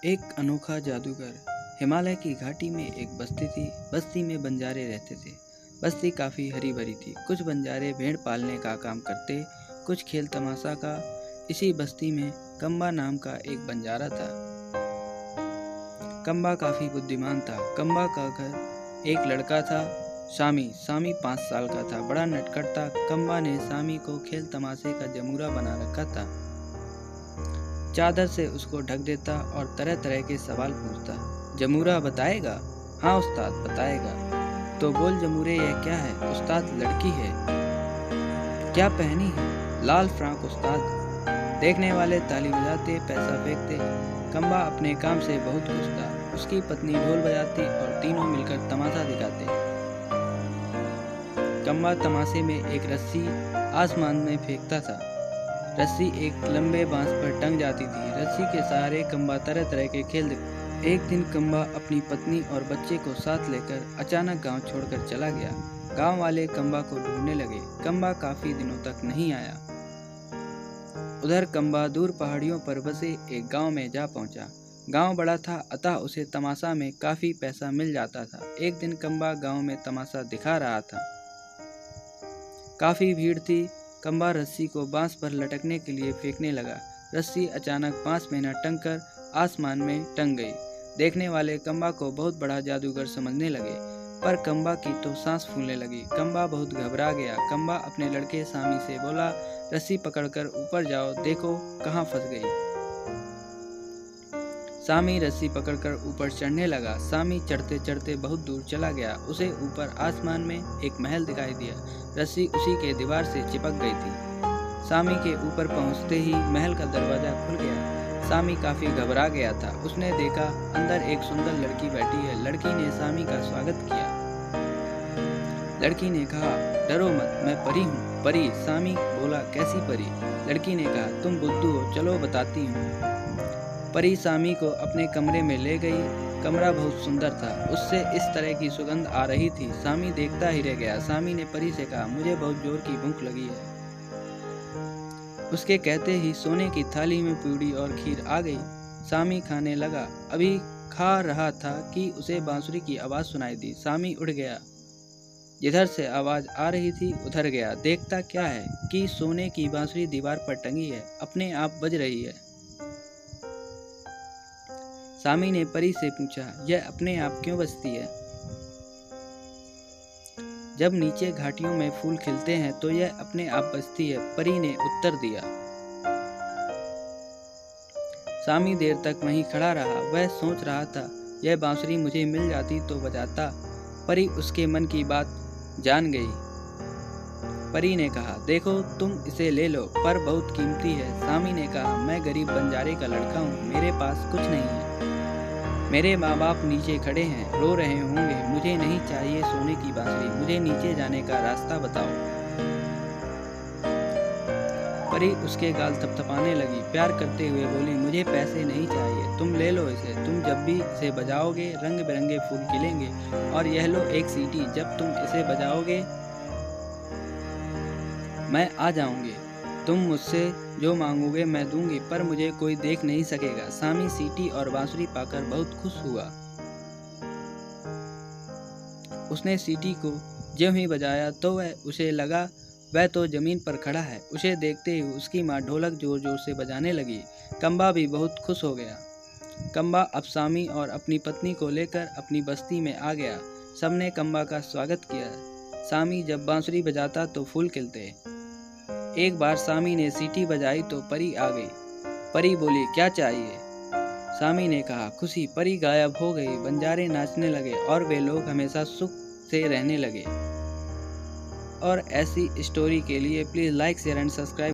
एक अनोखा जादूगर। हिमालय की घाटी में एक बस्ती थी। बस्ती में बंजारे रहते थे। बस्ती काफ़ी हरी भरी थी। कुछ बंजारे भेड़ पालने का काम करते, कुछ खेल तमाशा का। इसी बस्ती में कम्बा नाम का एक बंजारा था। कम्बा काफ़ी बुद्धिमान था। कम्बा का घर एक लड़का था, सामी। सामी 5 साल का था, बड़ा नटखट था। कम्बा ने सामी को खेल तमाशे का जमूरा बना रखा था। चादर से उसको ढक देता और तरह तरह के सवाल पूछता। जमूरा बताएगा? हाँ उस्ताद बताएगा। तो बोल जमूरे, यह क्या है? उस्ताद लड़की है। क्या पहनी है? लाल फ्रॉक उस्ताद। देखने वाले ताली बजाते, पैसा फेंकते। कम्बा अपने काम से बहुत खुश था। उसकी पत्नी ढोल बजाती और तीनों मिलकर तमाशा दिखाते। कम्बा तमाशे में एक रस्सी आसमान में फेंकता था। रस्सी एक लंबे बांस पर टंग जाती थी। रस्सी के सहारे कम्बा तरह तरह के खेल देखता। एक दिन कम्बा अपनी पत्नी और बच्चे को साथ लेकर अचानक गांव छोड़कर चला गया। गांव वाले कम्बा को ढूंढने लगे। कम्बा काफी दिनों तक नहीं आया। उधर कम्बा दूर पहाड़ियों पर बसे एक गांव में जा पहुंचा। गांव बड़ा था, अतः उसे तमाशा में काफी पैसा मिल जाता था। एक दिन कम्बा गांव में तमाशा दिखा रहा था। काफी भीड़ थी। कम्बा रस्सी को बांस पर लटकने के लिए फेंकने लगा। रस्सी अचानक बांस में न टंग कर आसमान में टंग गई। देखने वाले कम्बा को बहुत बड़ा जादूगर समझने लगे, पर कम्बा की तो सांस फूलने लगी। कम्बा बहुत घबरा गया। कम्बा अपने लड़के सामी से बोला, रस्सी पकड़कर ऊपर जाओ, देखो कहाँ फंस गई। सामी रस्सी पकड़कर ऊपर चढ़ने लगा। सामी चढ़ते चढ़ते बहुत दूर चला गया। उसे ऊपर आसमान में एक महल दिखाई दिया। रस्सी उसी के दीवार से चिपक गई थी। सामी के ऊपर पहुंचते ही महल का दरवाजा खुल गया। सामी काफी घबरा गया था। उसने देखा अंदर एक सुंदर लड़की बैठी है। लड़की ने सामी का स्वागत किया। लड़की ने कहा, डरो मत, मैं परी हूँ। परी? सामी बोला, कैसी परी? लड़की ने कहा, तुम बुद्धू हो, चलो बताती हूँ। परी सामी को अपने कमरे में ले गई। कमरा बहुत सुंदर था। उससे इस तरह की सुगंध आ रही थी, सामी देखता ही रह गया। सामी ने परी से कहा, मुझे बहुत जोर की भूख लगी है। उसके कहते ही सोने की थाली में पूड़ी और खीर आ गई। सामी खाने लगा। अभी खा रहा था कि उसे बांसुरी की आवाज सुनाई दी। सामी उठ गया। जिधर से आवाज आ रही थी उधर गया। देखता क्या है कि सोने की बांसुरी दीवार पर टंगी है, अपने आप बज रही है। सामी ने परी से पूछा, यह अपने आप क्यों बजती है? जब नीचे घाटियों में फूल खिलते हैं तो यह अपने आप बजती है, परी ने उत्तर दिया। सामी देर तक वहीं खड़ा रहा। वह सोच रहा था, यह बांसुरी मुझे मिल जाती तो बजाता। परी उसके मन की बात जान गई। परी ने कहा, देखो तुम इसे ले लो, पर बहुत कीमती है। सामी ने कहा, मैं गरीब बंजारे का लड़का हूँ, मेरे पास कुछ नहीं है। मेरे माँ बाप नीचे खड़े हैं, रो रहे होंगे। मुझे नहीं चाहिए सोने की बांसुरी, मुझे नीचे जाने का रास्ता बताओ। परी उसके गाल थपथपाने लगी। प्यार करते हुए बोली, मुझे पैसे नहीं चाहिए, तुम ले लो इसे। तुम जब भी इसे बजाओगे रंग बिरंगे फूल खिलेंगे। और यह लो एक सीटी, जब तुम इसे बजाओगे मैं आ जाऊंगी। तुम मुझसे जो मांगोगे मैं दूंगी, पर मुझे कोई देख नहीं सकेगा। सामी सीटी और बांसुरी पाकर बहुत खुश हुआ। उसने सीटी को ज्यों ही बजाया तो उसे लगा वह तो जमीन पर खड़ा है। उसे देखते ही उसकी माँ ढोलक जोर जोर से बजाने लगी। कम्बा भी बहुत खुश हो गया। कम्बा अब सामी और अपनी पत्नी को लेकर अपनी बस्ती में आ गया। सबने कम्बा का स्वागत किया। सामी जब बांसुरी बजाता तो फूल खिलते। एक बार सामी ने सीटी बजाई तो परी आ गई। परी बोली, क्या चाहिए? सामी ने कहा, खुशी। परी गायब हो गई। बंजारे नाचने लगे और वे लोग हमेशा सुख से रहने लगे। और ऐसी स्टोरी के लिए please like, share and subscribe.